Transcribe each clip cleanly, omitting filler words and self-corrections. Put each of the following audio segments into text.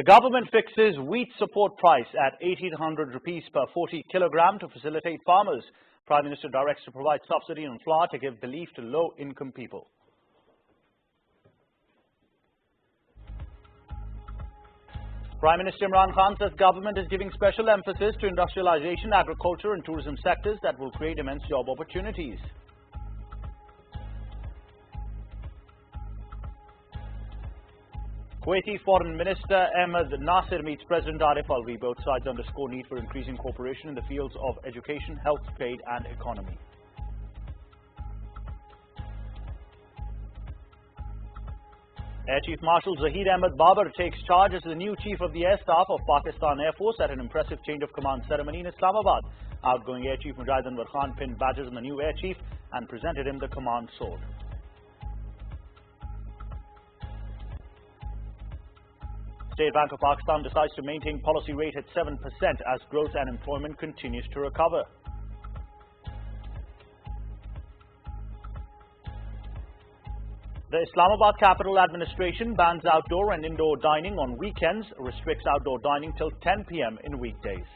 The government fixes wheat support price at 1,800 rupees per 40 kilogram to facilitate farmers. Prime Minister directs to provide subsidy on flour to give relief to low-income people. Prime Minister Imran Khan says government is giving special emphasis to industrialization, agriculture and tourism sectors that will create immense job opportunities. Kuwaiti Foreign Minister Ahmed Nasser meets President Arif Alvi. Both sides underscore need for increasing cooperation in the fields of education, health, trade and economy. Air Chief Marshal Zahir Ahmed Babar takes charge as the new Chief of the Air Staff of Pakistan Air Force at an impressive change of command ceremony in Islamabad. Outgoing Air Chief Mujahid Anwar Khan pinned badges on the new Air Chief and presented him the command sword. State Bank of Pakistan decides to maintain policy rate at 7% as growth and employment continues to recover. The Islamabad Capital Administration bans outdoor and indoor dining on weekends, restricts outdoor dining till 10 p.m. in weekdays.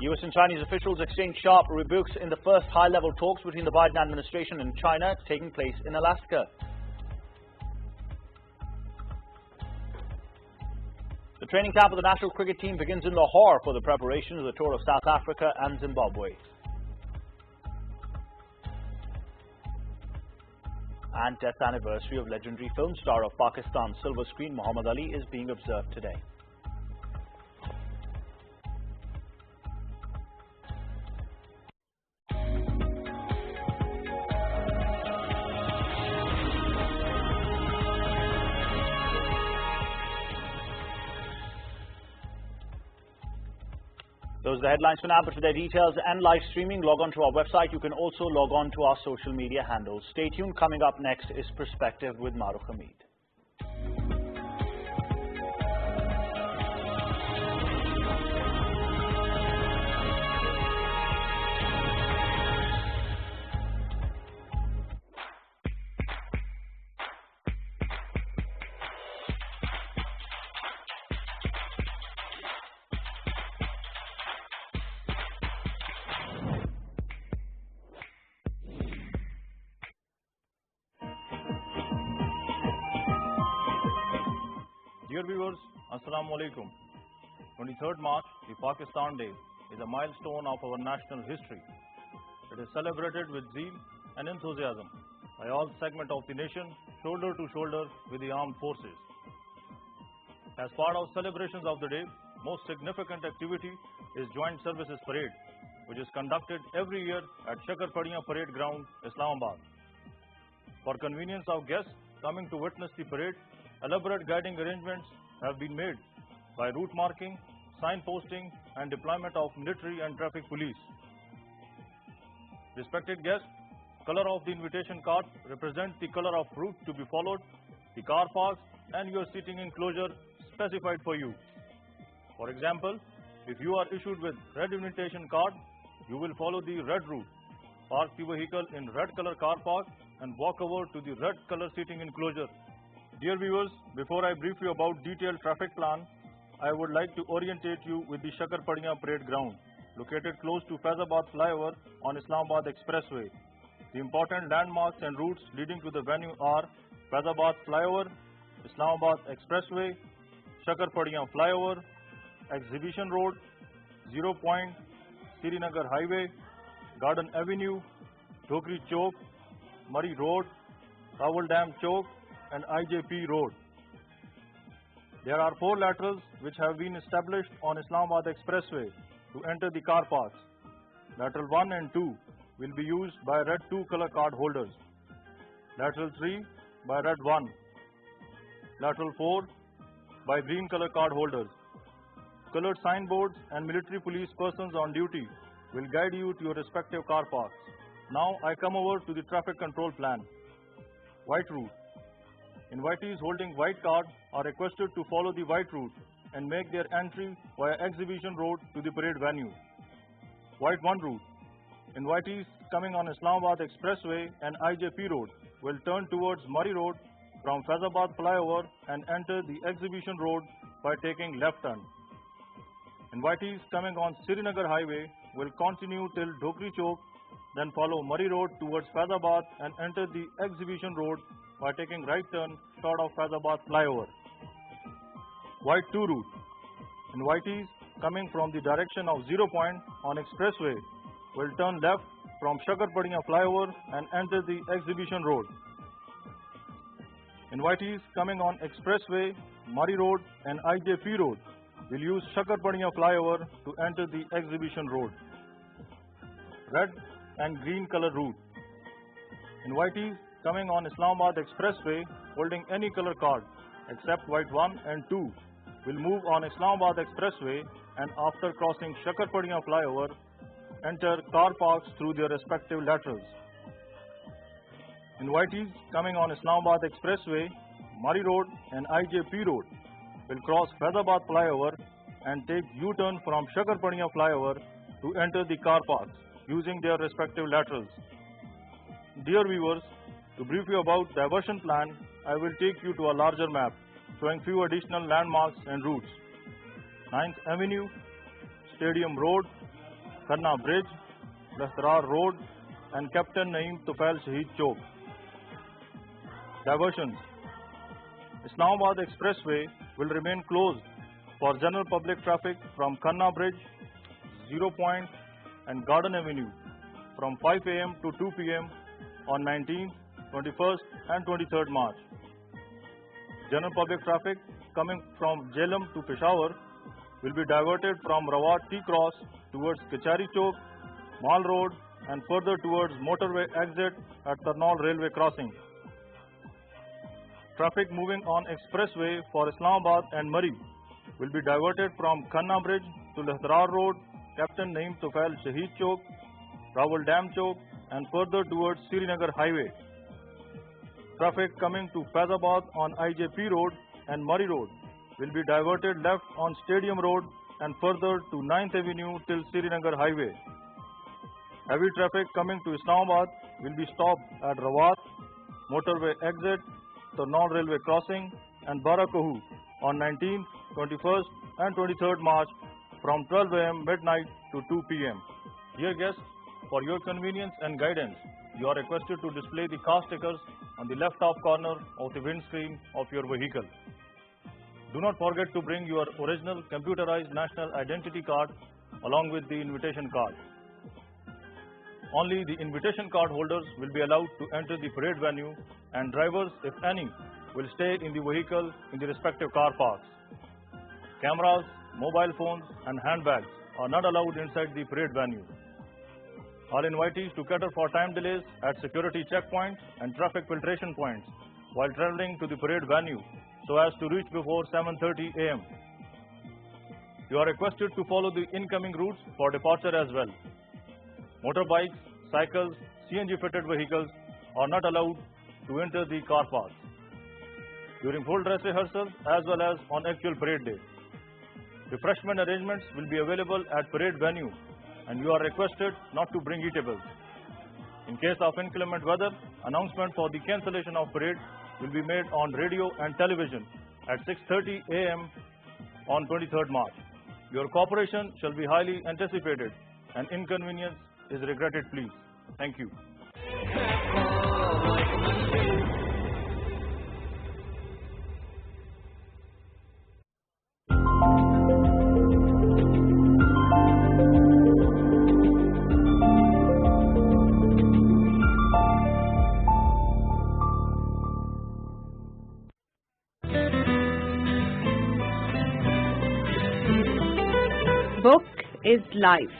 U.S. and Chinese officials exchanged sharp rebukes in the first high-level talks between the Biden administration and China taking place in Alaska. The training camp of the national cricket team begins in Lahore for the preparation of the tour of South Africa and Zimbabwe. And death anniversary of legendary film star of Pakistan silver screen Muhammad Ali is being observed today. Those are the headlines for now, but for their details and live streaming, log on to our website. You can also log on to our social media handles. Stay tuned. Coming up next is Perspective with Mahrukh Hameed. Dear viewers, Assalamu Alaikum. 23rd March, the Pakistan Day, is a milestone of our national history. It is celebrated with zeal and enthusiasm by all segments of the nation, shoulder to shoulder with the armed forces. As part of celebrations of the day, most significant activity is Joint Services Parade, which is conducted every year at Shakarpadiya Parade Ground, Islamabad. For convenience of guests coming to witness the parade, elaborate guiding arrangements have been made by route marking, signposting and deployment of military and traffic police. Respected guests, color of the invitation card represents the color of route to be followed, the car parks and your seating enclosure specified for you. For example, if you are issued with red invitation card, you will follow the red route, park the vehicle in red color car park and walk over to the red color seating enclosure. Dear viewers, before I brief you about detailed traffic plan, I would like to orientate you with the Shakarpadiya Parade Ground, located close to Faizabad Flyover on Islamabad Expressway. The important landmarks and routes leading to the venue are Faizabad Flyover, Islamabad Expressway, Shakarpadiya Flyover, Exhibition Road, 0 Point, Srinagar Highway, Garden Avenue, Dhokri Chowk, Murray Road, Rawal Dam Chowk, and IJP Road. There are 4 laterals which have been established on Islamabad Expressway to enter the car parks. Lateral 1 and 2 will be used by red 2 color card holders. Lateral 3 by red 1. Lateral 4 by green color card holders. Colored signboards and military police persons on duty will guide you to your respective car parks. Now I come over to the traffic control plan. White route. Invitees holding white card are requested to follow the white route and make their entry via Exhibition Road to the parade venue. White 1 route. Invitees coming on Islamabad Expressway and IJP Road will turn towards Murray Road from Faizabad flyover and enter the Exhibition Road by taking left turn. Invitees coming on Srinagar Highway will continue till Dhokri Chowk, then follow Murray Road towards Faizabad and enter the Exhibition Road by taking right turn short of Faizabad flyover. White 2 route. Invitees coming from the direction of 0 Point on Expressway will turn left from Shakarpadiya flyover and enter the Exhibition Road. Invitees coming on Expressway, Murray Road and IJP Road will use Shakarpadiya flyover to enter the Exhibition Road. Red and green color route. Invitees coming on Islamabad Expressway holding any color card except white 1 and 2 will move on Islamabad Expressway and after crossing Shakarpadiya flyover enter car parks through their respective laterals. Invitees coming on Islamabad Expressway, Murray Road and IJP Road will cross Faizabad flyover and take U-turn from Shakarpadiya flyover to enter the car parks using their respective laterals. Dear viewers, to brief you about diversion plan, I will take you to a larger map showing few additional landmarks and routes. 9th Avenue, Stadium Road, Khanna Bridge, Dastrar Road and Captain Naeem Tufail Shaheed Chowk. Diversions. Islamabad Expressway will remain closed for general public traffic from Khanna Bridge, 0 Point and Garden Avenue from 5 am to 2 pm on 19th, 21st and 23rd March. General public traffic coming from Jhelum to Peshawar will be diverted from Rawat T-Cross towards Kachari Chowk, Mall Road and further towards motorway exit at Tarnaul Railway Crossing. Traffic moving on Expressway for Islamabad and Murray will be diverted from Khanna Bridge to Lahtarar Road, Captain Naeem Tufail Shaheed Chowk, Rawal Dam Chowk and further towards Srinagar Highway. Traffic coming to Faizabad on IJP Road and Murray Road will be diverted left on Stadium Road and further to 9th Avenue till Srinagar Highway. Heavy traffic coming to Islamabad will be stopped at Rawat, motorway exit, Tarnaul Railway Crossing and Barakahu on 19th, 21st and 23rd March from 12 am midnight to 2 pm. Dear guests, for your convenience and guidance, you are requested to display the car stickers on the left top corner of the windscreen of your vehicle. Do not forget to bring your original computerized national identity card along with the invitation card. Only the invitation card holders will be allowed to enter the parade venue and drivers, if any, will stay in the vehicle in the respective car parks. Cameras, mobile phones and handbags are not allowed inside the parade venue. All invitees to cater for time delays at security checkpoints and traffic filtration points while travelling to the parade venue so as to reach before 7:30 am. You are requested to follow the incoming routes for departure as well. Motorbikes, cycles, CNG fitted vehicles are not allowed to enter the car parks during full dress rehearsal as well as on actual parade day. Refreshment arrangements will be available at parade venue and you are requested not to bring eatables. In case of inclement weather, announcement for the cancellation of parade will be made on radio and television at 6:30 am on 23rd March. Your cooperation shall be highly anticipated and inconvenience is regretted, please. Thank you. Book is life.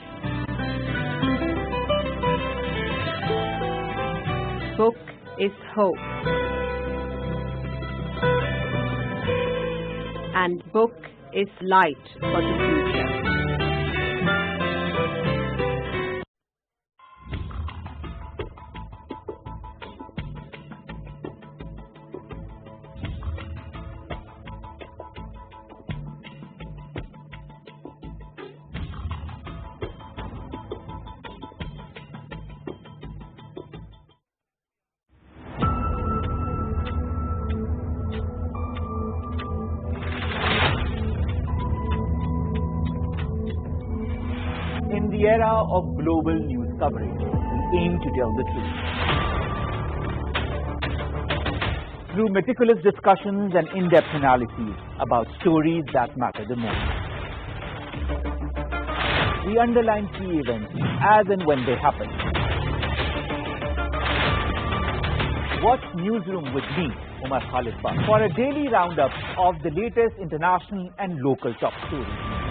Book is hope. And book is light for the future. In the era of global news coverage, we aim to tell the truth. Through meticulous discussions and in-depth analyses about stories that matter the most. We underline key events as and when they happen. Watch Newsroom with me, Umar Khalid Bak, for a daily roundup of the latest international and local top stories.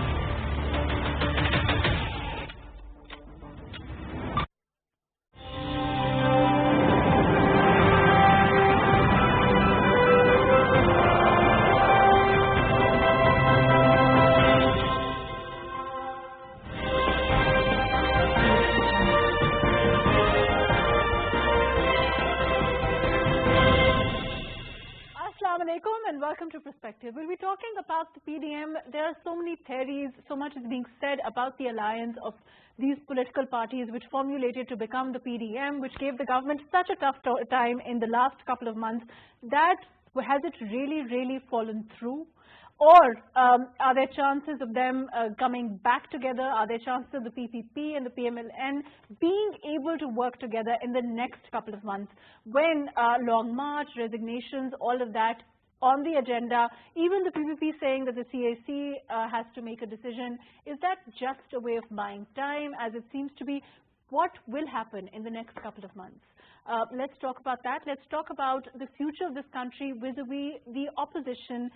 And welcome to Perspective. We'll be talking about the PDM. There are so many theories, so much is being said about the alliance of these political parties which formulated to become the PDM, which gave the government such a tough time in the last couple of months. That has it really fallen through? Or are there chances of them coming back together? Are there chances of the PPP and the PMLN being able to work together in the next couple of months when Long March, resignations, all of that on the agenda, even the PPP saying that the CAC has to make a decision? Is that just a way of buying time, as it seems to be? What will happen in the next couple of months? Let's talk about that. Let's talk about the future of this country vis-a-vis the opposition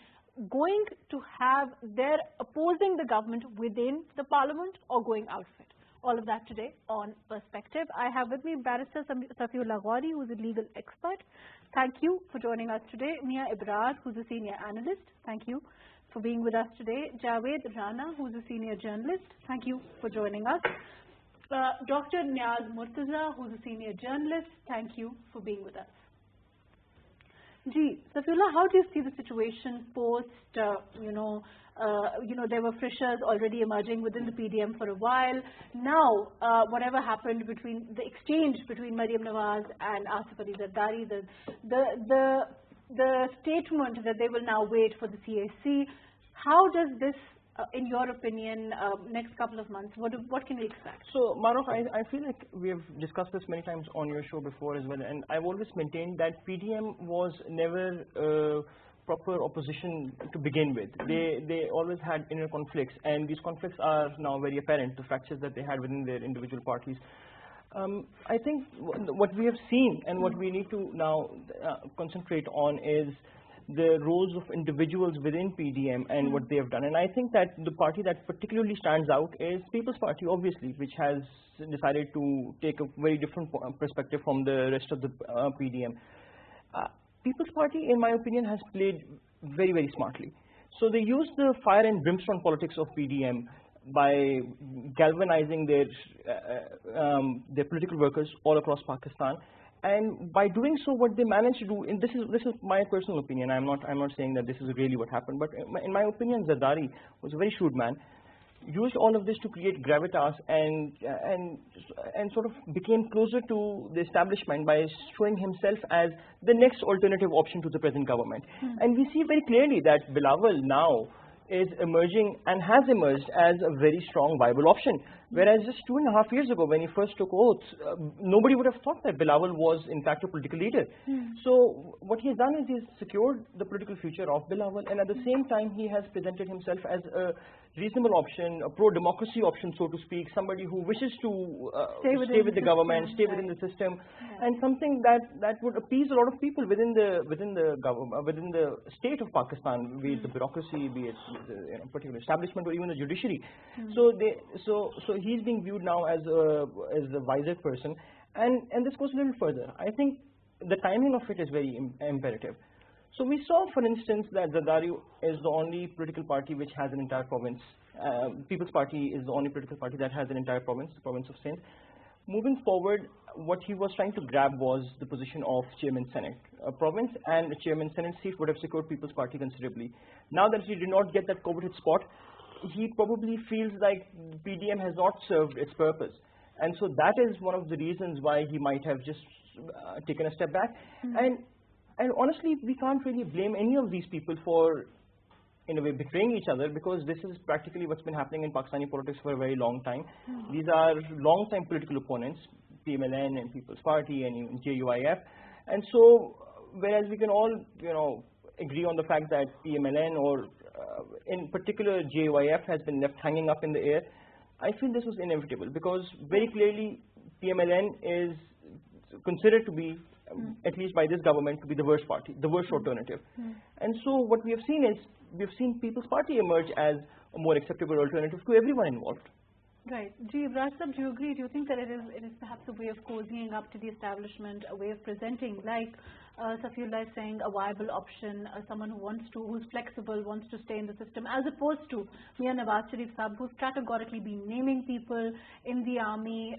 going to have their opposing the government within the parliament or going out of it. All of that today on Perspective. I have with me Barrister Safiullah Ghori, who is a legal expert. Thank you for joining us today. Mia Ibrar, who is a senior analyst. Thank you for being with us today. Javed Rana, who is a senior journalist. Thank you for joining us. Dr. Niaz Murtaza, who is a senior journalist. Thank you for being with us. Safiullah, how do you see the situation post, there were freshers already emerging within the PDM for a while. Now, whatever happened between the exchange between Maryam Nawaz and Asif Ali Zardari, the statement that they will now wait for the CAC, how does this, in your opinion, next couple of months, what can we expect? So, Mahrukh, I feel like we have discussed this many times on your show before as well, and I've always maintained that PDM was never proper opposition to begin with. They always had inner conflicts, and these conflicts are now very apparent, the fractures that they had within their individual parties. I think what we have seen and what we need to now concentrate on is the roles of individuals within PDM and what they have done. And I think that the party that particularly stands out is People's Party, obviously, which has decided to take a very different perspective from the rest of the PDM. People's Party, in my opinion, has played very smartly. So they used the fire and brimstone politics of PDM by galvanizing their political workers all across Pakistan. And by doing so, what they managed to do, and this is my personal opinion, I'm not saying that this is really what happened, but in my opinion, Zardari was a very shrewd man, used all of this to create gravitas and sort of became closer to the establishment by showing himself as the next alternative option to the present government. And we see very clearly that Bilawal now is emerging and has emerged as a very strong, viable option. Whereas just 2.5 years ago, when he first took oath, nobody would have thought that Bilawal was in fact a political leader. So what he has done is he's secured the political future of Bilawal, and at the same time he has presented himself as a reasonable option, a pro-democracy option, so to speak, somebody who wishes to stay with the government, stay within the system, and something that would appease a lot of people within the government, within the state of Pakistan, be it the bureaucracy, be it the particular establishment, or even the judiciary. So he's being viewed now as a wiser person, and this goes a little further. I think the timing of it is very imperative. So we saw, for instance, that Zardari is the only political party which has an entire province. People's Party is the only political party that has an entire province, the province of Sindh. Moving forward, what he was trying to grab was the position of Chairman Senate. A province and a Chairman Senate seat would have secured People's Party considerably. Now that he did not get that coveted spot, he probably feels like PDM has not served its purpose. And so that is one of the reasons why he might have just taken a step back. And honestly, we can't really blame any of these people for in a way betraying each other, because this is practically what's been happening in Pakistani politics for a very long time. These are long-time political opponents, PMLN and People's Party and even JUIF, and so whereas we can all agree on the fact that PMLN or in particular JUIF has been left hanging up in the air, I feel this was inevitable, because very clearly PMLN is considered to be, at least by this government, to be the worst party, the worst alternative. And so what we have seen is, we have seen People's Party emerge as a more acceptable alternative to everyone involved. Right. Raj Sahab, do you agree? Do you think that it is perhaps a way of cozying up to the establishment, a way of presenting, like Safiullah is saying, a viable option, someone who's flexible, wants to stay in the system, as opposed to Mia Nawaz Sharif Sahab, who's categorically been naming people in the army,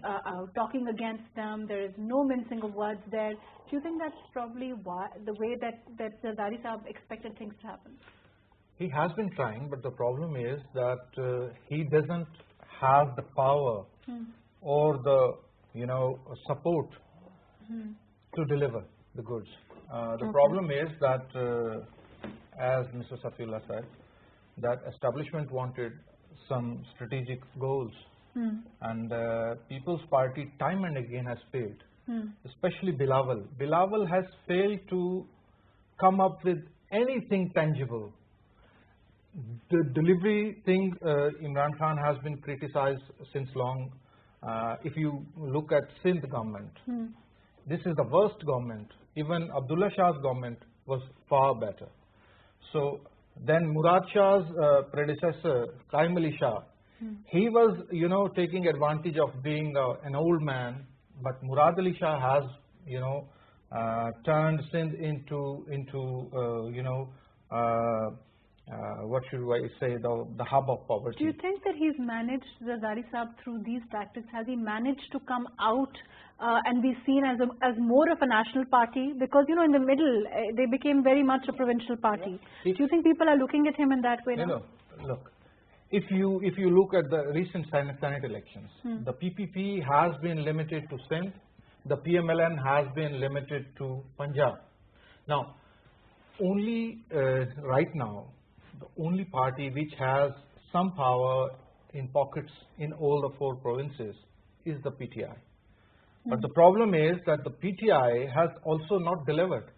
talking against them. There is no mincing of words there. Do you think that's probably the way that Zardari Sahab expected things to happen? He has been trying, but the problem is that he doesn't have the power or the support to deliver the goods. The problem is that, as Mr. Safiullah said, that establishment wanted some strategic goals, and People's Party time and again has failed, especially Bilawal. Bilawal has failed to come up with anything tangible. The delivery thing, Imran Khan has been criticized since long. If you look at Sindh government, this is the worst government. Even Abdullah Shah's government was far better. So then Murad Shah's predecessor, Qaim Ali Shah, he was, taking advantage of being an old man. But Murad Ali Shah has, turned Sindh into what should I say, the hub of poverty. Do you think that he's managed, Zardari Sahab, through these tactics, has he managed to come out and be seen as more of a national party? Because, in the middle, they became very much a provincial party. Do you think people are looking at him in that way now? No, look, if you look at the recent Senate elections, the PPP has been limited to Sindh, the PMLN has been limited to Punjab. Now, only right now, the only party which has some power in pockets in all the 4 provinces is the PTI. But the problem is that the PTI has also not delivered.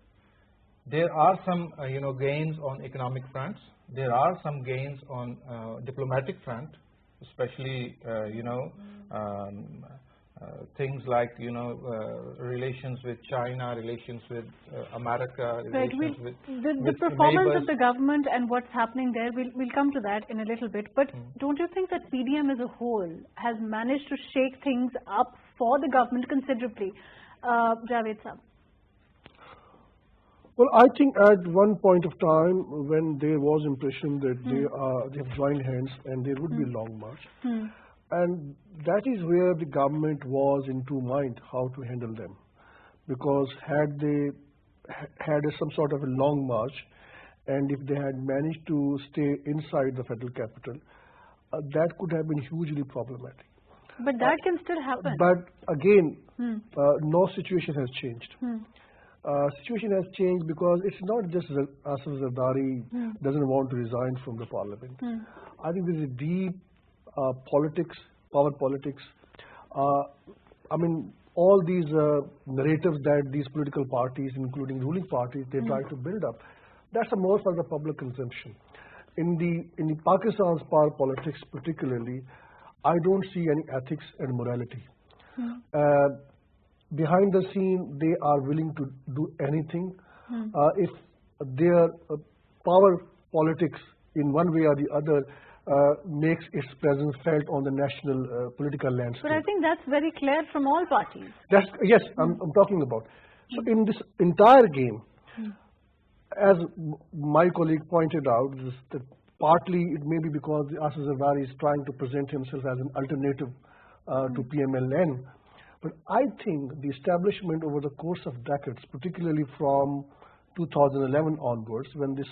There are some gains on economic fronts. There are some gains on diplomatic front, especially things like relations with China, relations with America, relations with the performance of the government and what's happening there, we'll come to that in a little bit. But don't you think that PDM as a whole has managed to shake things up for the government considerably? Javed Sahab. Well, I think at one point of time when there was impression that they have joined hands and there would be a long march. And that is where the government was in two minds how to handle them, because had they had some sort of a long march, and if they had managed to stay inside the federal capital, that could have been hugely problematic. But that can still happen. But again, no situation has changed. Situation has changed because it's not just that Asif Zardari doesn't want to resign from the parliament. I think there's a deep politics, power politics. I mean, all these narratives that these political parties, including ruling parties, they try to build up, that's more for the public consumption. In the Pakistan's power politics particularly, I don't see any ethics and morality. Behind the scene, they are willing to do anything. If their power politics in one way or the other makes its presence felt on the national political landscape. But I think that's very clear from all parties. Yes, I'm talking about. So in this entire game, as my colleague pointed out, that partly it may be because Asif Zardari is trying to present himself as an alternative to PMLN. But I think the establishment over the course of decades, particularly from 2011 onwards, when this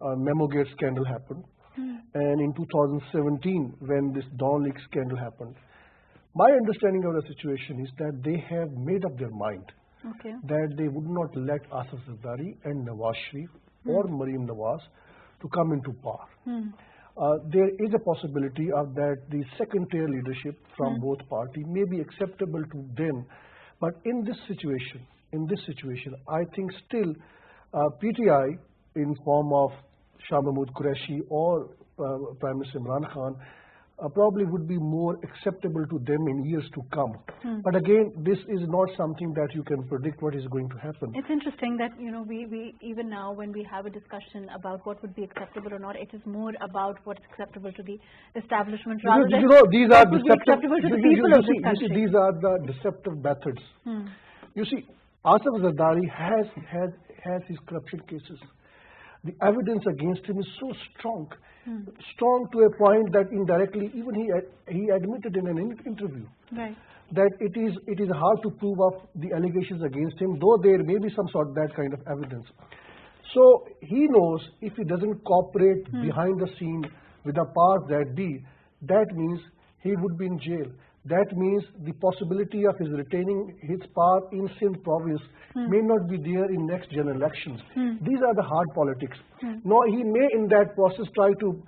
Memogate scandal happened, and in 2017, when this Dawn Leak scandal happened, my understanding of the situation is that they have made up their mind that they would not let Asif Zardari and Nawaz Sharif or Maryam Nawaz to come into power. There is a possibility of that the second-tier leadership from both parties may be acceptable to them, but in this situation, I think still PTI in form of Shah Mahmood Qureshi or Prime Minister Imran Khan probably would be more acceptable to them in years to come. But again, this is not something that you can predict what is going to happen. It's interesting that, we even now when we have a discussion about what would be acceptable or not, it is more about what's acceptable to the establishment rather than these are what would be acceptable to the people of this country. These are the deceptive methods. You see, Asif Zardari has his corruption cases. The evidence against him is so strong to a point that indirectly even he admitted in an interview that it is hard to prove up the allegations against him, though there may be some sort of that kind of evidence. So he knows if he doesn't cooperate behind the scene with the powers that be, that means he would be in jail. That means the possibility of his retaining his power in Sindh province may not be there in next general elections. These are the hard politics. No, he may in that process try to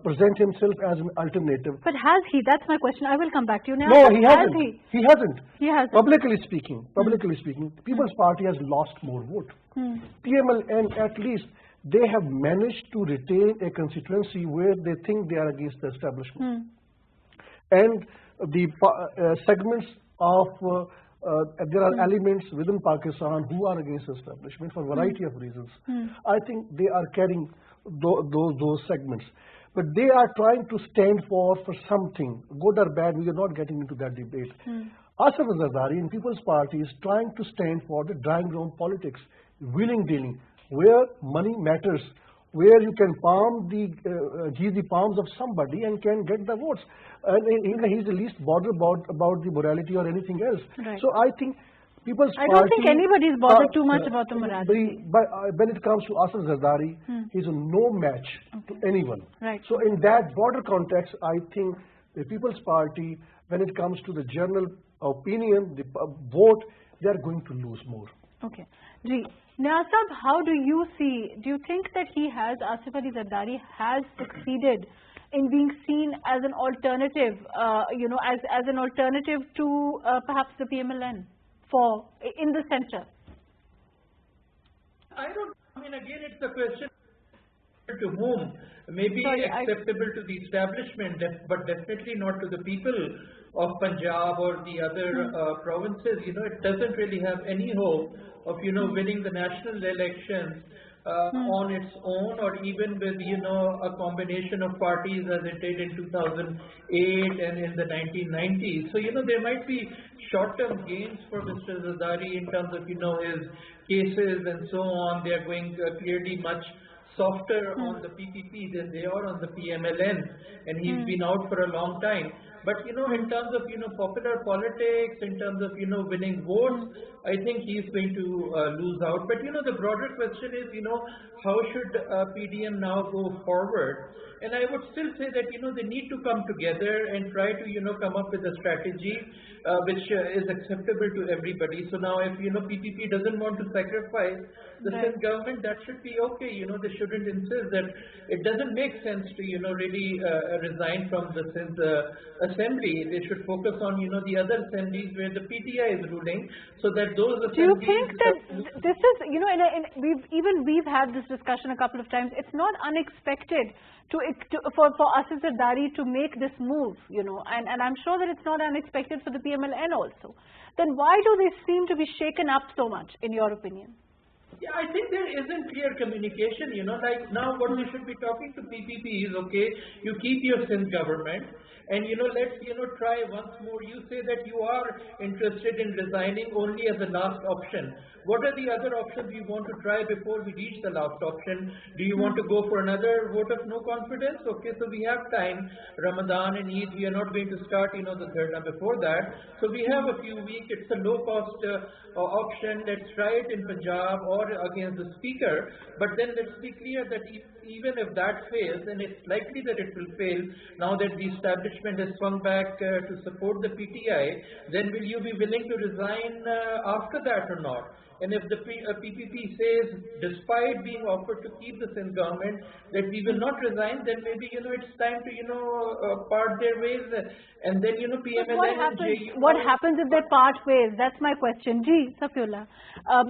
present himself as an alternative. But has he? That's my question. I will come back to you now. No, he hasn't. He hasn't. Publicly speaking, People's Party has lost more vote. PMLN at least, they have managed to retain a constituency where they think they are against the establishment. And the segments of there are elements within Pakistan who are against establishment for a variety of reasons. I think they are carrying those segments, but they are trying to stand for something, good or bad. We are not getting into that debate. Asif Zardari in People's Party is trying to stand for the drawing room politics, willing dealing, where money matters, where you can give the palms of somebody and can get the votes. And he's the least bothered about the morality or anything else. So I think People's Party... I don't think anybody is bothered too much about the morality. But when it comes to Asif Zardari, he's a no match to anyone. So in that broader context, I think the People's Party, when it comes to the general opinion, the vote, they are going to lose more. Okay. Niasab, how do you think that Asif Ali Zardari has succeeded in being seen as an alternative, as an alternative to perhaps the PMLN in the centre? Again, it's a question to whom may be acceptable to the establishment, but definitely not to the people of Punjab or the other provinces. It doesn't really have any hope of, winning the national elections on its own, or even with, a combination of parties as it did in 2008 and in the 1990s. So, there might be short-term gains for Mr. Zardari in terms of, his cases and so on. They are going clearly much softer on the PPP than they are on the PMLN, and he's been out for a long time. But, in terms of, popular politics, in terms of, winning votes, I think he's going to lose out. But, the broader question is, how should PDM now go forward? And I would still say that, they need to come together and try to, come up with a strategy which is acceptable to everybody. So now if, PPP doesn't want to sacrifice the Sindh government, that should be okay. They shouldn't insist that it doesn't make sense to, really resign from the Sindh assembly. They should focus on, the other assemblies where the PTI is ruling, so that those assemblies... Do you think that this is, we've had this discussion a couple of times. It's not unexpected for Asif Zardari to make this move, and I'm sure that it's not unexpected for the PMLN also. Then why do they seem to be shaken up so much, in your opinion? Yeah, I think there isn't clear communication, like now what we should be talking to PPP is, okay, you keep your Sindh government, and let's try once more. You say that you are interested in resigning only as a last option. What are the other options you want to try before we reach the last option? Do you want to go for another vote of no confidence? Okay, so we have time. Ramadan and Eid, we are not going to start, the Dharna before that. So we have a few weeks. It's a low-cost option. Let's try it in Punjab or against the speaker. But then let's be clear that even if that fails, and it's likely that it will fail now that the establishment has swung back to support the PTI, then will you be willing to resign after that or not? And if the PPP says, despite being offered to keep the Sindh government, that we will not resign, then maybe, it's time to, part their ways, and then, PMLN and JU... What happens if they part ways? That's my question. Safiullah,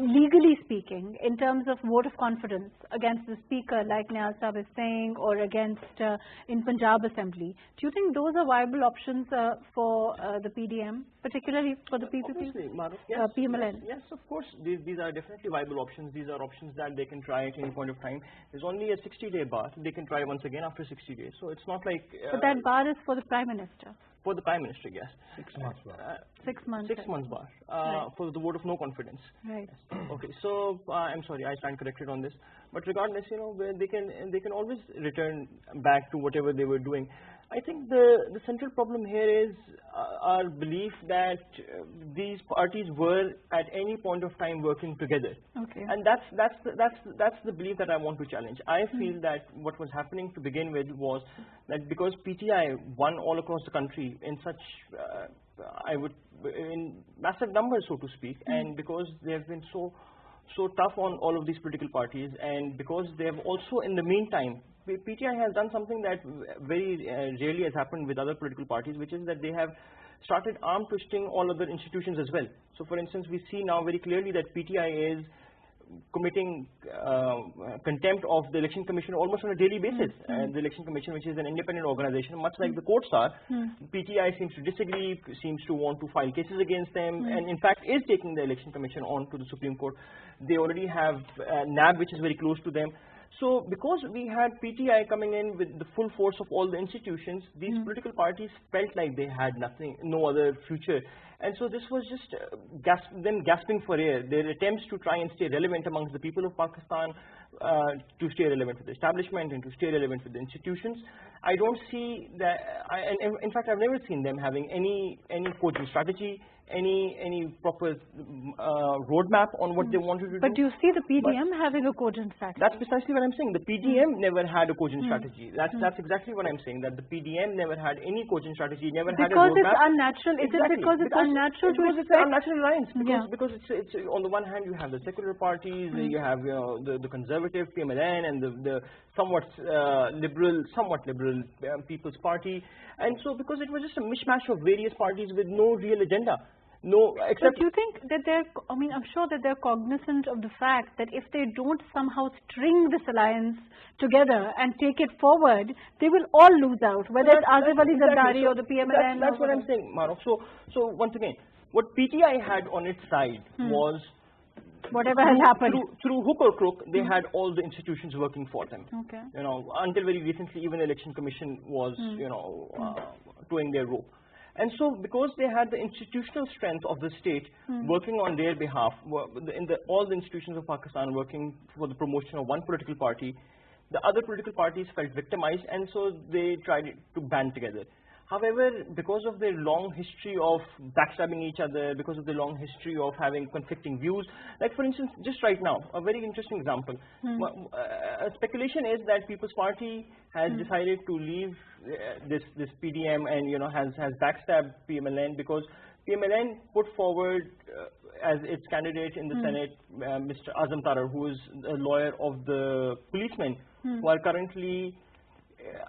legally speaking, in terms of vote of confidence against the Speaker, like Niyaz Sahib is saying, or against in Punjab Assembly, do you think those are viable options for the PDM, particularly for the PPP? Obviously, Mahrukh, yes, PMLN? Yes, of course. These are definitely viable options. These are options that they can try at any point of time. There's only a 60-day bar. They can try once again after 60 days. So it's not like... but that bar is for the Prime Minister. For the Prime Minister, yes. 6 months bar. 6 months. 6 months bar right. for the vote of no confidence. Right. Okay, so I'm sorry, I stand corrected on this. But regardless, they can always return back to whatever they were doing. I think the central problem here is our belief that these parties were at any point of time working together. Okay. And that's the belief that I want to challenge. I feel that what was happening to begin with was that because PTI won all across the country in such in massive numbers, so to speak, and because they have been so tough on all of these political parties, and because they have also in the meantime, PTI has done something that very rarely has happened with other political parties, which is that they have started arm twisting all other institutions as well. So for instance, we see now very clearly that PTI is committing contempt of the Election Commission almost on a daily basis. And the Election Commission, which is an independent organization, much like the courts are, PTI seems to disagree, seems to want to file cases against them, and in fact is taking the Election Commission on to the Supreme Court. They already have NAB, which is very close to them. So because we had PTI coming in with the full force of all the institutions, these political parties felt like they had no other future. And so this was just them gasping for air. Their attempts to try and stay relevant amongst the people of Pakistan, to stay relevant with the establishment and to stay relevant with the institutions. I don't see that, in fact, I've never seen them having any cogent strategy, any proper roadmap on what they wanted to do. But do you see the PDM having a cogent strategy? That's precisely what I'm saying. The PDM never had a cogent strategy. That's exactly what I'm saying, that the PDM never had any cogent strategy, never had a roadmap. Because it's unnatural. Is it because it's unnatural to expect? It's an unnatural alliance. Because it's on the one hand you have the secular parties, you have the conservative PMLN and the somewhat liberal People's Party, and so because it was just a mishmash of various parties with no real agenda. Except but do you think that I'm sure that they're cognizant of the fact that if they don't somehow string this alliance together and take it forward, they will all lose out, whether it's Asif Ali Zardari or the PMLN. That's what I'm saying, Mahrukh. So once again, what PTI had on its side was whatever has happened. Through hook or crook, they had all the institutions working for them. Okay. Until very recently, even the Election Commission was, towing their rope. And so, because they had the institutional strength of the state working on their behalf, all the institutions of Pakistan working for the promotion of one political party, the other political parties felt victimized, and so they tried to band together. However, because of their long history of backstabbing each other, because of the long history of having conflicting views, like for instance, just right now, a very interesting example. Speculation is that People's Party has decided to leave this PDM and has backstabbed PMLN because PMLN put forward as its candidate in the Senate Mr. Azam Tarar, who is a lawyer of the policemen who are currently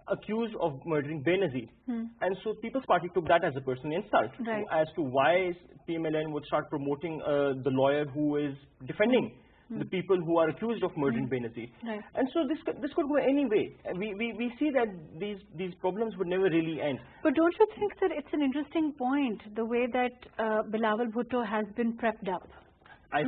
accused of murdering Benazir. And so People's Party took that as a personal insult as to why PMLN would start promoting the lawyer who is defending the people who are accused of murdering Benazir. And so this could go any way. We see that these problems would never really end. But don't you think that it's an interesting point, the way that Bilawal Bhutto has been prepped up? I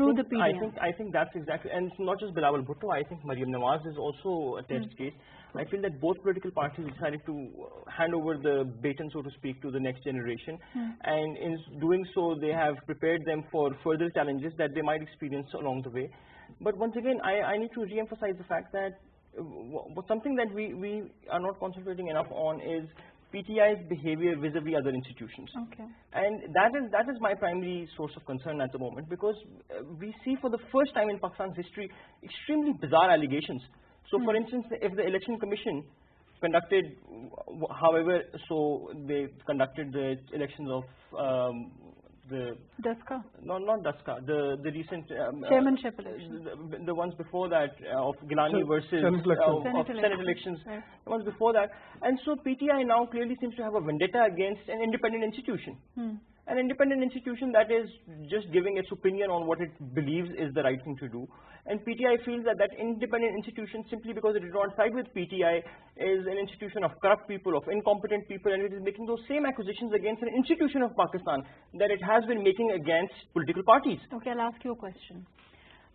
think that's exactly, and it's not just Bilawal Bhutto. I think Maryam Nawaz is also a test case. I feel that both political parties decided to hand over the baton, so to speak, to the next generation, and in doing so, they have prepared them for further challenges that they might experience along the way. But once again, I need to re-emphasize the fact that something that we are not concentrating enough on is PTI's behavior vis-a-vis other institutions. Okay. And that is my primary source of concern at the moment, because we see for the first time in Pakistan's history extremely bizarre allegations. So, for instance, if the Election Commission conducted, however, so they conducted the elections of the Daska. No, not Daska. The recent Chairmanship elections. The ones before that of Gilani versus Senate elections. Right. The ones before that, and so PTI now clearly seems to have a vendetta against an independent institution. An independent institution that is just giving its opinion on what it believes is the right thing to do. And PTI feels that that independent institution, simply because it did not side with PTI, is an institution of corrupt people, of incompetent people, and it is making those same accusations against an institution of Pakistan that it has been making against political parties. Okay, I'll ask you a question.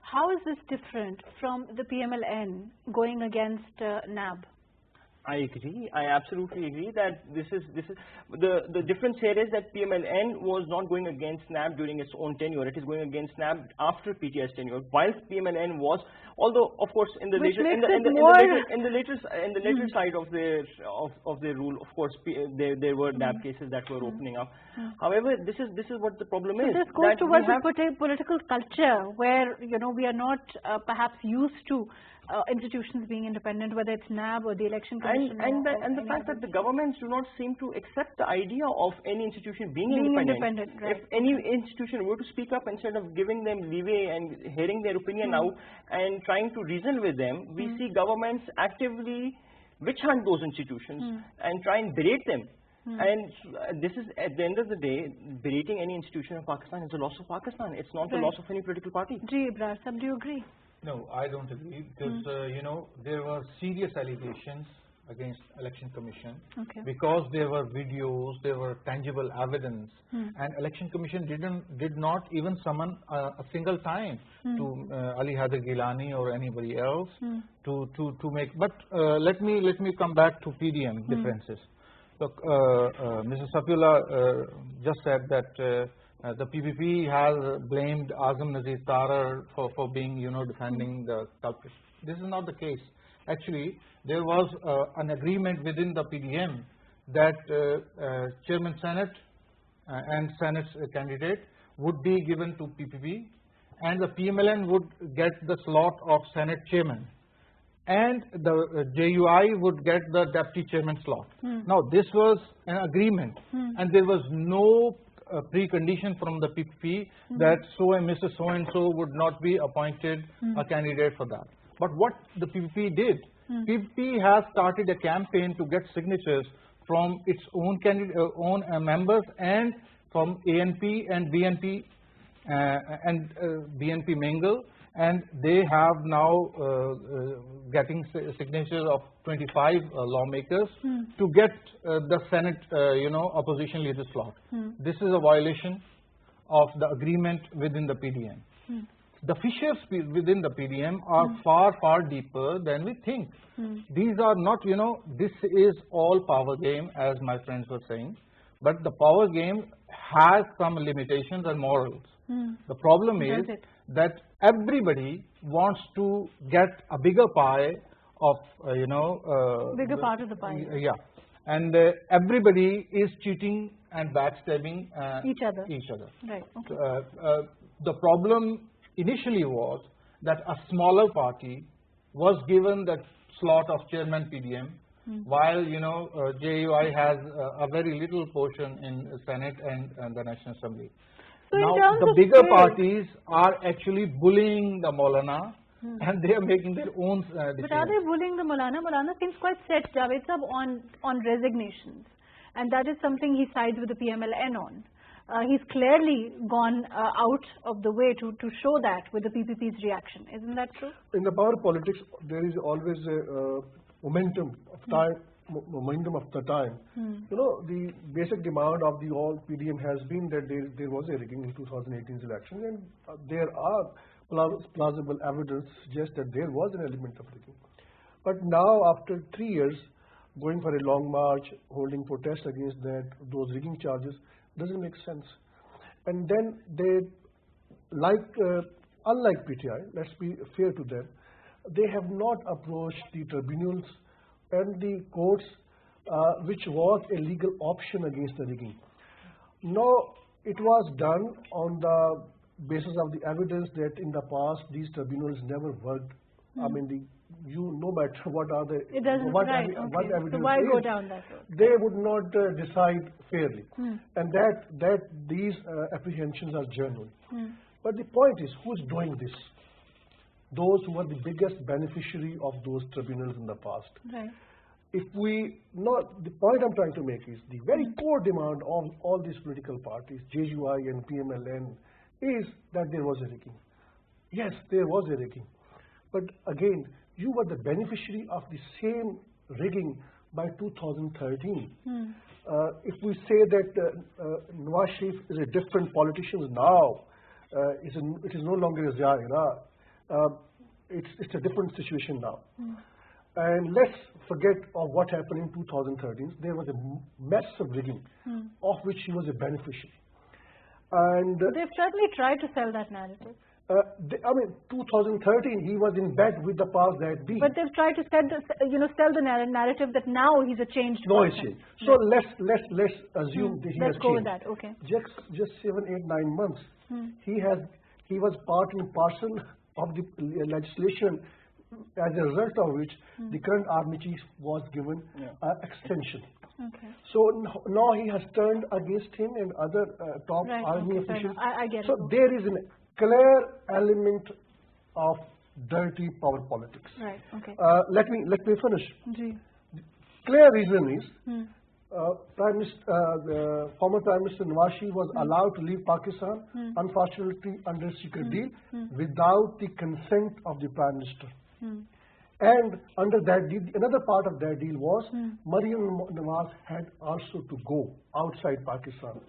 How is this different from the PMLN going against NAB? I agree. I absolutely agree that this is the difference here is that PMLN was not going against NAB during its own tenure. It is going against NAB after PTI's tenure. Whilst PMLN was, although of course in the later side of their rule, of course there were NAB cases that were opening up. However, this is what the problem is. This goes towards a political culture where we are not perhaps used to institutions being independent, whether it's NAB or the Election Commission. And the fact that the governments do not seem to accept the idea of any institution being independent. Right. If any institution were to speak up instead of giving them leeway and hearing their opinion out and trying to reason with them, we see governments actively witch hunt those institutions and try and berate them. And this is, at the end of the day, berating any institution of Pakistan is a loss of Pakistan. It's not the loss of any political party. Ji Ibrar, Sab, do you agree? No, I don't agree, because there were serious allegations against Election Commission because there were videos, there were tangible evidence, and Election Commission did not even summon a single time to Ali Haider Gilani or anybody else to make. But let me come back to PDM differences. Look, Mr. Safiullah just said that the PPP has blamed Azam Nazir Tarar for being, defending the culprit. This is not the case. Actually, there was an agreement within the PDM that Chairman Senate and Senate candidate would be given to PPP, and the PMLN would get the slot of Senate Chairman, and the JUI would get the Deputy Chairman slot. Now, this was an agreement, and there was no precondition from the PPP that Mr. So-and-so would not be appointed a candidate for that. But what the PPP did, PPP has started a campaign to get signatures from its own members and from ANP and BNP BNP Mingle, and they have now getting signatures of 25 lawmakers to get the Senate, opposition leader slot. This is a violation of the agreement within the PDM. The fissures within the PDM are far deeper than we think. These are not, this is all power game, as my friends were saying, but the power game has some limitations and morals. The problem is that everybody wants to get a bigger pie of, bigger part of the pie. Yeah, and everybody is cheating and backstabbing each other. Right. Okay. The problem initially was that a smaller party was given the slot of chairman PDM, while JUI has a very little portion in Senate and the National Assembly. So now the bigger parties are actually bullying the Maulana, and they are making their own decisions. But are they bullying the Maulana? Maulana seems quite set, Javed Sahab, on resignations, and that is something he sides with the PMLN on. He's clearly gone out of the way to show that with the PPP's reaction. Isn't that true? In the power politics, there is always a momentum of time. Momentum of the time. The basic demand of the all PDM has been that there was a rigging in 2018's election, and there are plausible evidence suggests that there was an element of rigging. But now, after 3 years, going for a long march, holding protests against those rigging charges doesn't make sense. And then they, unlike PTI, let's be fair to them, they have not approached the tribunals and the courts, which was a legal option against the rigging. No, it was done on the basis of the evidence that in the past these tribunals never worked. I mean, no matter what are the it doesn't what, right, what okay. evidence So why is, go down that road? they would not decide fairly, and that these apprehensions are genuine. But the point is, who's doing this? Those who are the biggest beneficiary of those tribunals in the past. Right. If we not, the point I'm trying to make is the very core demand of all these political parties, JUI and PMLN, is that there was a rigging. Yes, there was a rigging. But again, you were the beneficiary of the same rigging by 2013. If we say that Nawaz Sharif is a different politician now, it is no longer a Zia, it's a different situation now. And let's forget of what happened in 2013. There was a massive rigging of which he was a beneficiary. And they've certainly tried to sell that narrative. 2013 he was in bed with the powers that be. But they've tried to sell the narrative that now he's a changed person. So let's assume that he has Let's go with changed. that. Okay. Just 7, 8, 9 months. He was part and parcel of the legislation, as a result of which the current army chief was given extension. Okay. So now he has turned against him and other top army officials. I get so it. there is a clear element of dirty power politics. Right. Okay. Let me finish. Ji. Clear reason is former Prime Minister Nawaz Sharif was allowed to leave Pakistan, unfortunately under secret deal, without the consent of the Prime Minister. And under that deal, another part of that deal was Maryam Nawaz had also to go outside Pakistan.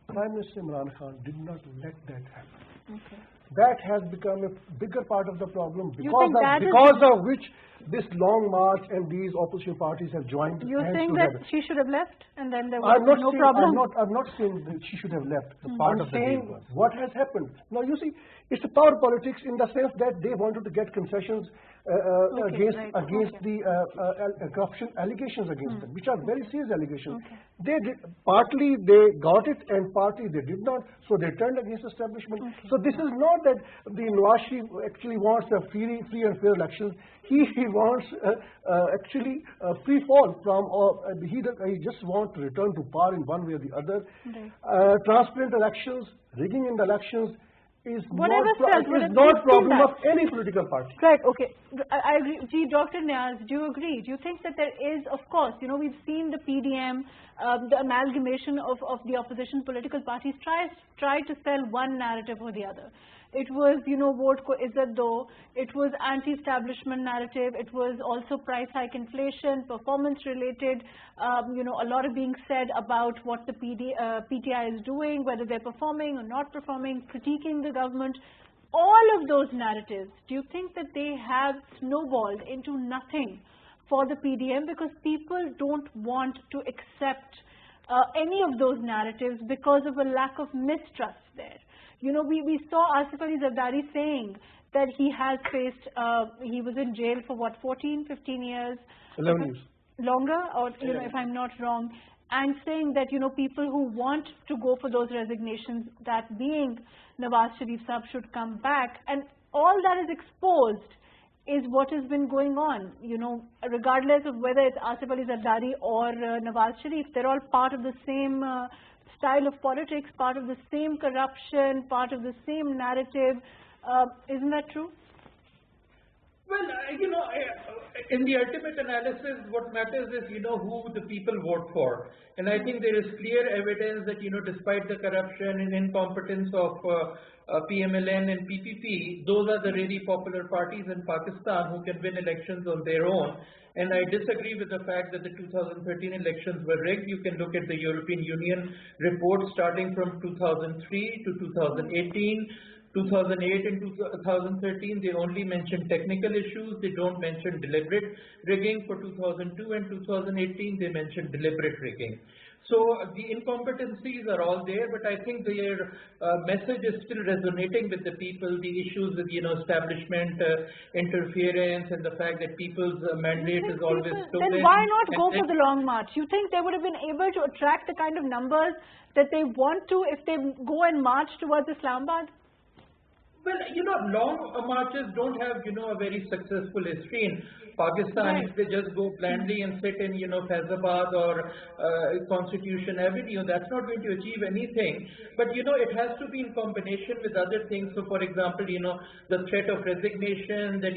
Prime Minister Imran Khan did not let that happen. Okay. That has become a bigger part of the problem because of which this long march and these opposition parties have joined. You think together. that she should have left and then there was no problem? I'm not saying that she should have left. The part of the deal was. What has happened? Now you see, it's a power politics in the sense that they wanted to get concessions against the corruption allegations against them, which are very serious allegations. They did, partly they got it and partly they did not, so they turned against establishment. So this is not that the Nawaz Sharif actually wants a free and fair elections. He wants actually free fall from, he just wants to return to power in one way or the other. Transparent elections, rigging in the elections is not problem of any political party. Right, okay. I agree. Dr. Niaz, do you agree? Do you think that there is, of course, we've seen the PDM, the amalgamation of the opposition political parties try to sell one narrative or the other. It was, vote ko izzat do. It was anti-establishment narrative. It was also price hike inflation, performance related. A lot of being said about what the PTI is doing, whether they're performing or not performing, critiquing the government. All of those narratives, do you think that they have snowballed into nothing for the PDM because people don't want to accept any of those narratives because of a lack of mistrust there? We saw Asif Ali Zardari saying that he has faced, he was in jail for what, 14, 15 years? 11 years. Longer, or, if I'm not wrong, and saying that, people who want to go for those resignations, that being Nawaz Sharif Sahab, should come back. And all that is exposed is what has been going on, regardless of whether it's Asif Ali Zardari or Nawaz Sharif, they're all part of the same style of politics, part of the same corruption, part of the same narrative. Isn't that true? Well, in the ultimate analysis, what matters is, who the people vote for. And I think there is clear evidence that, despite the corruption and incompetence of PMLN and PPP, those are the really popular parties in Pakistan who can win elections on their own. And I disagree with the fact that the 2013 elections were rigged. You can look at the European Union report starting from 2003 to 2018. 2008 and 2013, they only mention technical issues. They don't mention deliberate rigging. For 2002 and 2018, they mention deliberate rigging. So the incompetencies are all there, but I think their message is still resonating with the people. The issues with establishment interference and the fact that people's mandate is always stolen. Then why not go for the long march? You think they would have been able to attract the kind of numbers that they want to if they go and march towards Islamabad? Well, long marches don't have, a very successful history in Pakistan. If they just go blindly and sit in, Faizabad or Constitution Avenue, that's not going to achieve anything. But, it has to be in combination with other things. So, for example, the threat of resignation, then,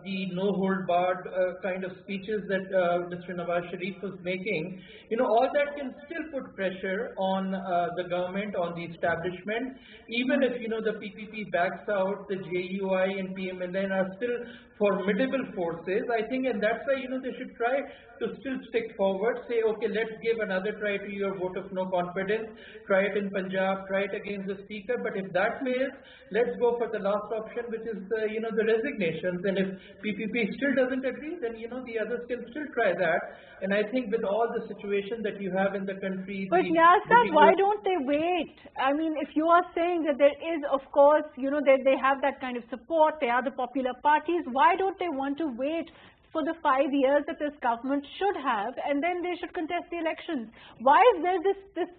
the no-hold-barred kind of speeches that Mr. Nawaz Sharif was making, all that can still put pressure on the government, on the establishment, even if, the PPP backs out, the JUI and PMLN are still formidable forces, I think, and that's why, they should try to still stick forward, say, okay, let's give another try to your vote of no confidence, try it in Punjab, try it against the speaker, but if that fails, let's go for the last option, which is, the resignations, and if PPP still doesn't agree, then, the others can still try that, and I think with all the situation that you have in the country... But Yasir, why don't they wait? I mean, if you are saying that there is, of course, they have that kind of support, they are the popular parties, why don't they want to wait for the 5 years that this government should have, and then they should contest the elections? Why is there this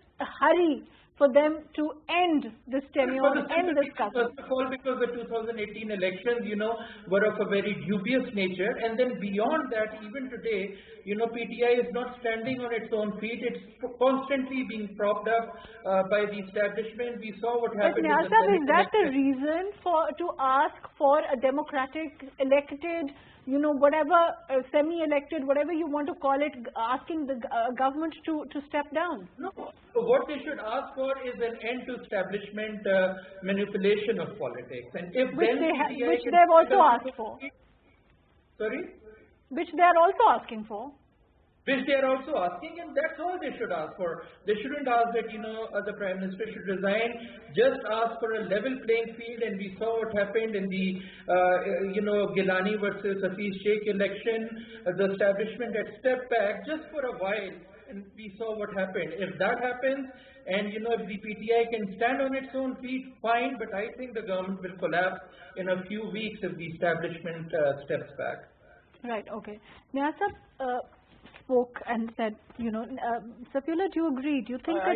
hurry for them to end this tenure, end this government? First of all, because the 2018 elections, were of a very dubious nature, and then beyond that, even today, PTI is not standing on its own feet. It's constantly being propped up by the establishment. We saw what happened. But Niyaz, is that the reason to ask for a democratic elected, whatever semi-elected, whatever you want to call it, asking the government to step down? No. So what they should ask for is an end to establishment manipulation of politics, and if which they have also asked for. Sorry. Which they are also asking for. Which they are also asking, and that's all they should ask for. They shouldn't ask that, the Prime Minister should resign, just ask for a level playing field, and we saw what happened in the, Gilani versus Hafiz Sheikh election. The establishment had stepped back just for a while, and we saw what happened. If that happens, and, if the PTI can stand on its own feet, fine, but I think the government will collapse in a few weeks if the establishment steps back. Right, okay. Niyaz spoke and said, Safila, do you agree? Do you think that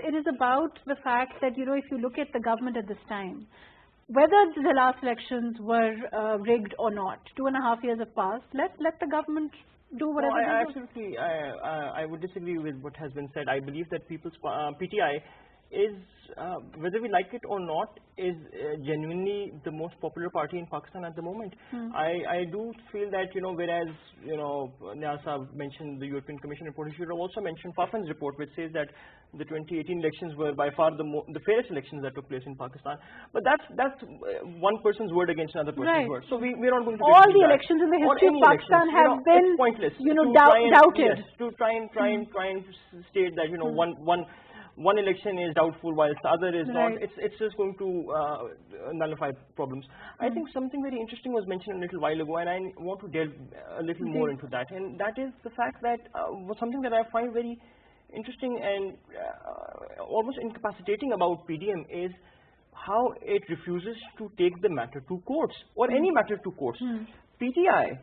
it is about the fact that, if you look at the government at this time, whether the last elections were rigged or not, 2.5 years have passed, let the government do whatever they do. I would disagree with what has been said. I believe that people's PTI is, whether we like it or not, is genuinely the most popular party in Pakistan at the moment. I do feel that, whereas, Niyaz mentioned the European Commission report, he should have also mentioned Pafan's report, which says that the 2018 elections were by far the fairest elections that took place in Pakistan. But that's one person's word against another person's word. So we're not going to all the elections in the history of Pakistan have been, pointless. Doubted. Yes, to try and state that, one election is doubtful whilst the other is not. It's just going to nullify problems. I think something very interesting was mentioned a little while ago, and I want to delve a little more into that. And that is the fact that something that I find very interesting and almost incapacitating about PDM is how it refuses to take the matter to courts, or any matter to courts. PTI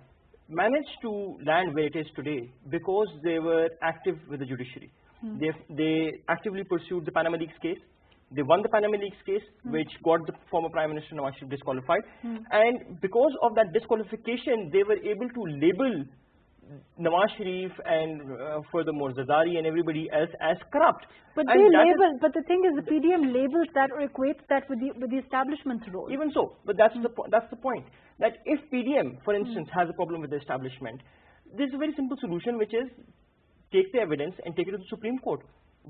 managed to land where it is today because they were active with the judiciary. They actively pursued the Panama Leaks case. They won the Panama Leaks case, which got the former Prime Minister Nawaz Sharif disqualified. And because of that disqualification, they were able to label Nawaz Sharif and furthermore Zardari and everybody else as corrupt. But but the thing is, the PDM labels that or equates that with the establishment's role. Even so, but that's the point. That if PDM, for instance, has a problem with the establishment, there's a very simple solution, which is take the evidence and take it to the Supreme Court.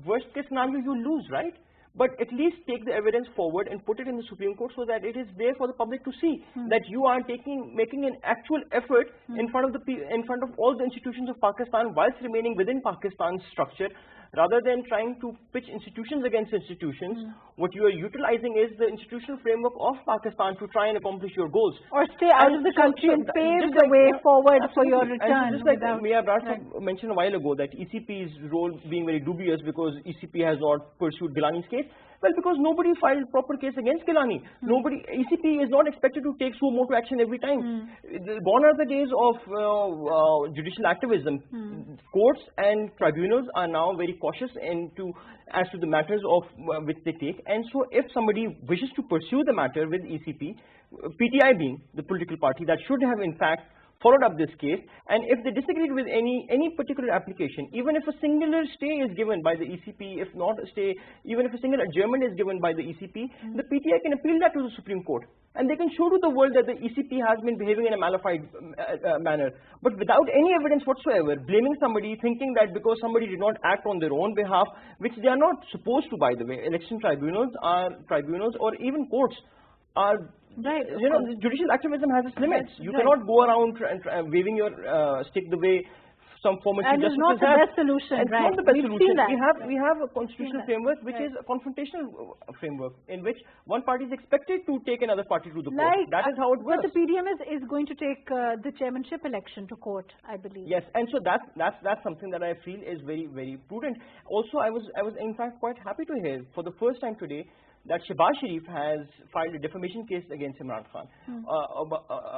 Worst case scenario, you lose, right? But at least take the evidence forward and put it in the Supreme Court so that it is there for the public to see that you are making an actual effort in front of all the institutions of Pakistan whilst remaining within Pakistan's structure, rather than trying to pitch institutions against institutions. What you are utilizing is the institutional framework of Pakistan to try and accomplish your goals. Or stay out of the country and pave the way forward for your return. Just like Mia Bradford mentioned a while ago, that ECP's role being very dubious because ECP has not pursued Gilani's case. Well, because nobody filed proper case against Gilani. Nobody, ECP is not expected to take suo motu action every time. Gone are the days of judicial activism. Courts and tribunals are now very cautious as to the matters of which they take. And so if somebody wishes to pursue the matter with ECP, PTI being the political party that should have in fact followed up this case, and if they disagreed with any particular application, even if a singular stay is given by the ECP, if not a stay, even if a single adjournment is given by the ECP, the PTI can appeal that to the Supreme Court, and they can show to the world that the ECP has been behaving in a malified manner, but without any evidence whatsoever, blaming somebody, thinking that because somebody did not act on their own behalf, which they are not supposed to, by the way. Election tribunals or even courts are, you know, judicial activism has its limits. You cannot go around waving your stick the way some former chief justices have. And it's not the best solution, It's not the best solution. We have a constitutional framework which is a confrontational framework in which one party is expected to take another party to the court. That is how it works. But the PDM is going to take the chairmanship election to court, I believe. Yes, and so that's something that I feel is very, very prudent. Also, I was in fact quite happy to hear for the first time today that Shehbaz Sharif has filed a defamation case against Imran Khan,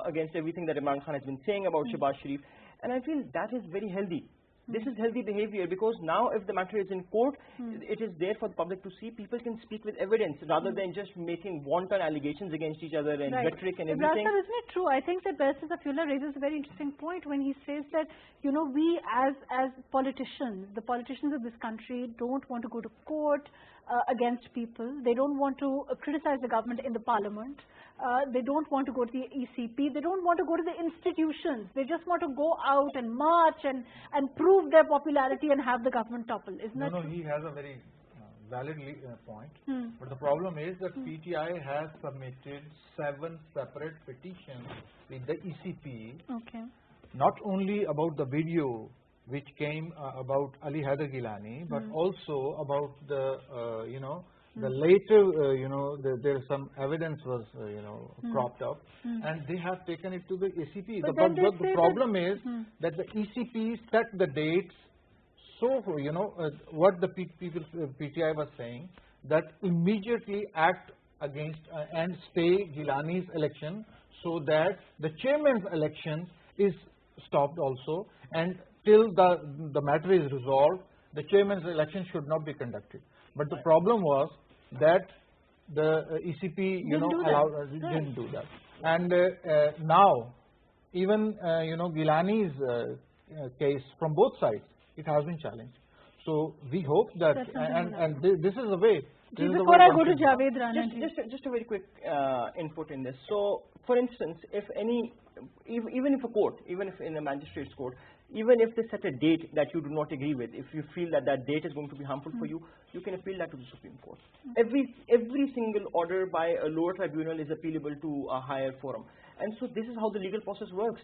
against everything that Imran Khan has been saying about Shehbaz Sharif. And I feel that is very healthy. This is healthy behavior, because now if the matter is in court, it is there for the public to see. People can speak with evidence rather than just making wanton allegations against each other and rhetoric and everything. Isn't it true? I think that Barrister Safullah raises a very interesting point when he says that, you know, we as politicians, the politicians of this country don't want to go to court against people. They don't want to criticize the government in the parliament. They don't want to go to the ECP. They don't want to go to the institutions. They just want to go out and march and prove their popularity and have the government topple. Isn't that true? No, he has a very valid point. But the problem is that PTI has submitted 7 separate petitions with the ECP. Okay. Not only about the video which came about Ali Haider Gilani, but also about the, the later, there some evidence was, cropped up, and they have taken it to the ECP. But the problem is that the ECP set the dates. So, what the PTI was saying, that immediately act against and stay Gilani's election, so that the chairman's election is stopped also, and till the matter is resolved, the chairman's election should not be conducted. But the problem was that the ECP, didn't do that. And now, even Gilani's case from both sides, it has been challenged. So we hope that, and this is the way. Before I go to Javed Rana, just a very quick input in this. So, for instance, even if a court, even if in a magistrate's court, even if they set a date that you do not agree with, if you feel that that date is going to be harmful for you, you can appeal that to the Supreme Court. Every single order by a lower tribunal is appealable to a higher forum. And so this is how the legal process works.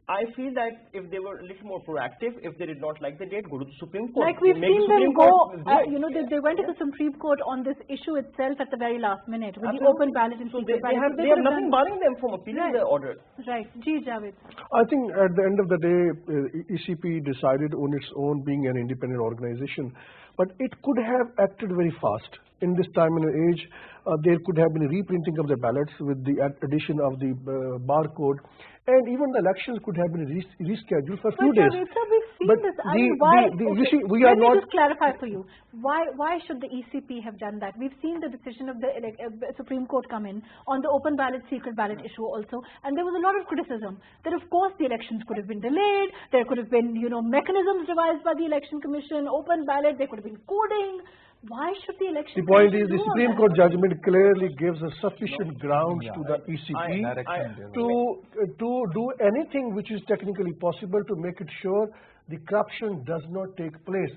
I feel that if they were a little more proactive, if they did not like the date, go to the Supreme Court. Like we've seen them go, they went to the Supreme Court on this issue itself at the very last minute with the open ballot and secret ballot. They have nothing barring them from appealing the order. Right. Ji Javed. I think at the end of the day, ECP decided on its own, being an independent organization, but it could have acted very fast. In this time and age, there could have been a reprinting of the ballots with the addition of the barcode, and even the elections could have been rescheduled for a few days. We've seen but this. Let me just clarify for you. Why should the ECP have done that? We've seen the decision of the Supreme Court come in on the open ballot, secret ballot issue also, and there was a lot of criticism that of course the elections could have been delayed, there could have been, mechanisms devised by the Election Commission, open ballot, there could have been coding. Why should the election? The point is, the Supreme Court judgment clearly gives a sufficient grounds to the ECP to do anything which is technically possible to make it sure the corruption does not take place.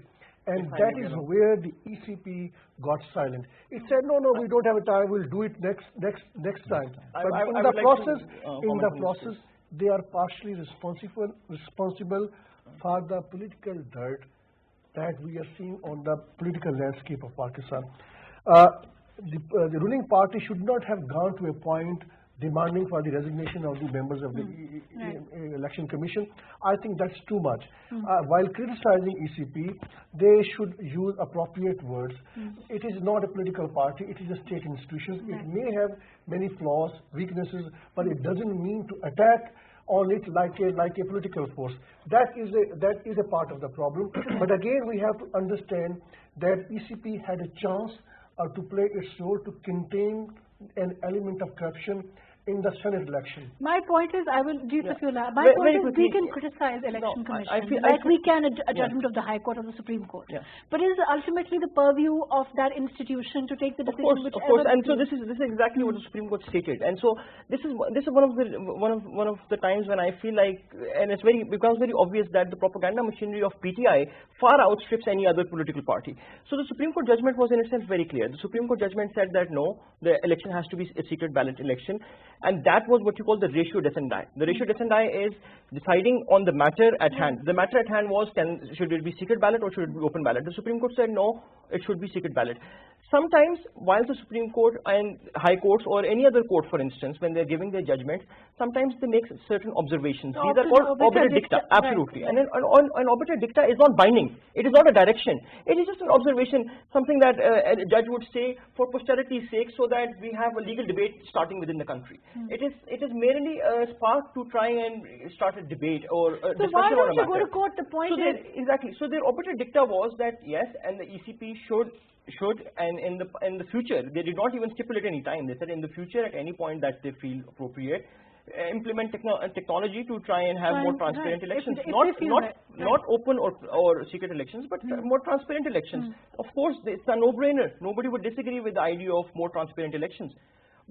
And that is where the ECP got silent. It said, no, we don't have a time. We'll do it next time. But in the process, they are partially responsible for the political dirt that we are seeing on the political landscape of Pakistan. The ruling party should not have gone to a point demanding for the resignation of the members of the Election Commission. I think that's too much. While criticizing ECP, they should use appropriate words. It is not a political party, it is a state institution. It may have many flaws, weaknesses, but it doesn't mean to attack on it like a political force. That is a part of the problem. But again, we have to understand that ECP had a chance to play its role to contain an element of corruption in the Senate election. My point is, my point is, we can criticize election commission we can a judgment of the High Court or the Supreme Court. But it is ultimately the purview of that institution to take the decision. Of course. And so this is exactly what the Supreme Court stated. And so this is one of the times when I feel like, and it becomes very obvious that the propaganda machinery of PTI far outstrips any other political party. So the Supreme Court judgment was in itself very clear. The Supreme Court judgment said that no, the election has to be a secret ballot election. And that was what you call the ratio descendi. The ratio descendi is deciding on the matter at hand. The matter at hand was, should it be secret ballot or should it be open ballot? The Supreme Court said no, it should be secret ballot. Sometimes, while the Supreme Court and High Courts or any other court, for instance, when they're giving their judgments, sometimes they make certain observations. These are called obiter dicta. Absolutely. Right. And an obiter dicta is not binding. It is not a direction. It is just an observation, something that a judge would say for posterity's sake, so that we have a legal debate starting within the country. It is merely a spark to try and start a debate or a discussion on a matter. So why don't you go to court? The point is exactly. So their obiter dicta was that yes, and the ECP should, and in the future, they did not even stipulate any time. They said in the future, at any point that they feel appropriate, implement technology to try and have more transparent elections, not open or secret elections, but more transparent elections. Of course, it's a no-brainer. Nobody would disagree with the idea of more transparent elections.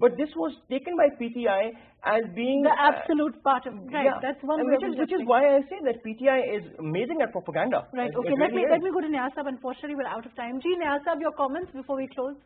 But this was taken by PTI as being the absolute part of that's one way which is why I say that PTI is amazing at propaganda. Right. Okay. Let me go to Niyaz Sahab. Unfortunately, we're out of time. Niyaz Sahab, your comments before we close.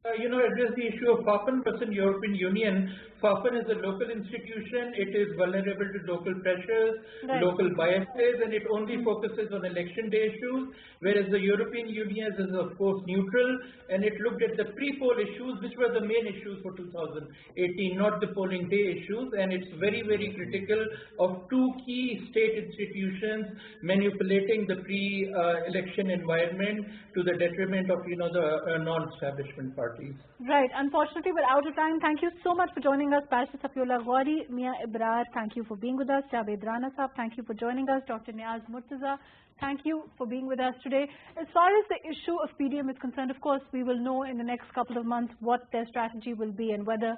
Address the issue of FAFN versus European Union. FAFN is a local institution. It is vulnerable to local pressures, local biases, and it only focuses on election day issues, whereas the European Union is, of course, neutral, and it looked at the pre-poll issues, which were the main issues for 2018, not the polling day issues, and it's very, very critical of two key state institutions manipulating the pre-election environment to the detriment of, the non-establishment parties. Right. Unfortunately, we're out of time. Thank you so much for joining us. Barrister Safiullah Ghori, Mia Ibrar, thank you for being with us. Javed Rana Sahab, thank you for joining us. Dr. Niaz Murtaza, thank you for being with us today. As far as the issue of PDM is concerned, of course, we will know in the next couple of months what their strategy will be and whether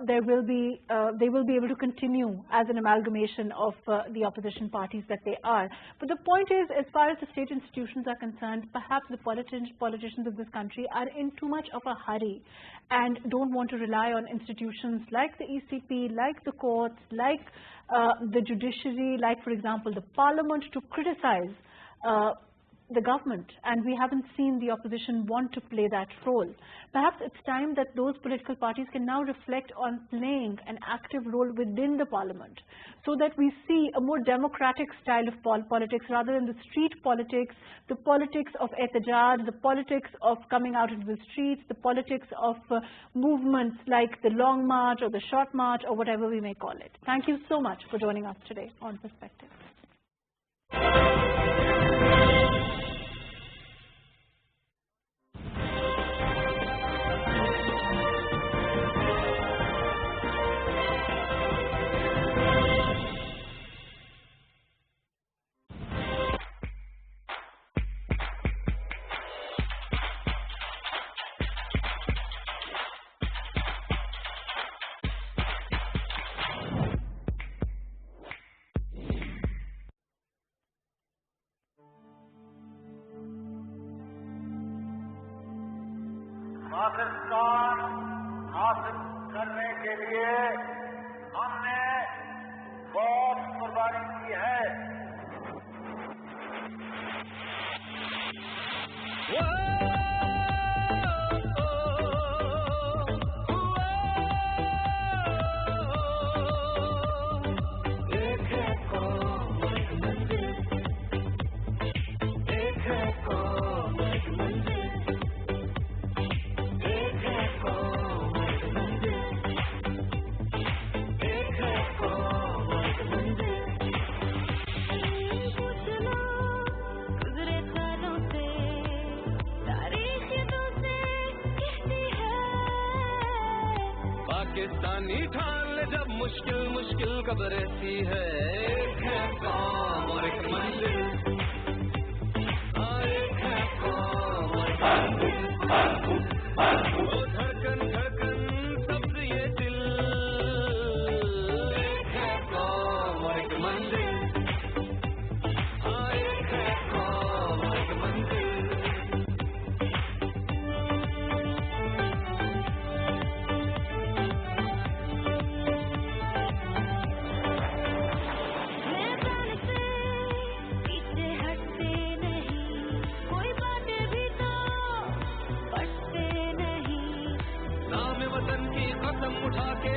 they will be able to continue as an amalgamation of the opposition parties that they are. But the point is, as far as the state institutions are concerned, perhaps the politicians of this country are in too much of a hurry and don't want to rely on institutions like the ECP, like the courts, like the judiciary, like, for example, the parliament to criticize the government, and we haven't seen the opposition want to play that role. Perhaps it's time that those political parties can now reflect on playing an active role within the parliament, so that we see a more democratic style of politics rather than the street politics, the politics of ehtijaj, the politics of coming out into the streets, the politics of movements like the long march or the short march or whatever we may call it. Thank you so much for joining us today on Perspective. Pakistan हासिल करने के लिए हमने बहुत कुर्बानी की है। पाकिस्तानी ठान ले जब मुश्किल मुश्किल कब्र ऐसी है, एक है कौम और एक मंजिल, एक है कौम और एक मंजिल, वो धड़कन धड़कन सबसे ये दिल, एक है कौम और एक मंजिल, एक है कौम और एक मंजिल। उठा के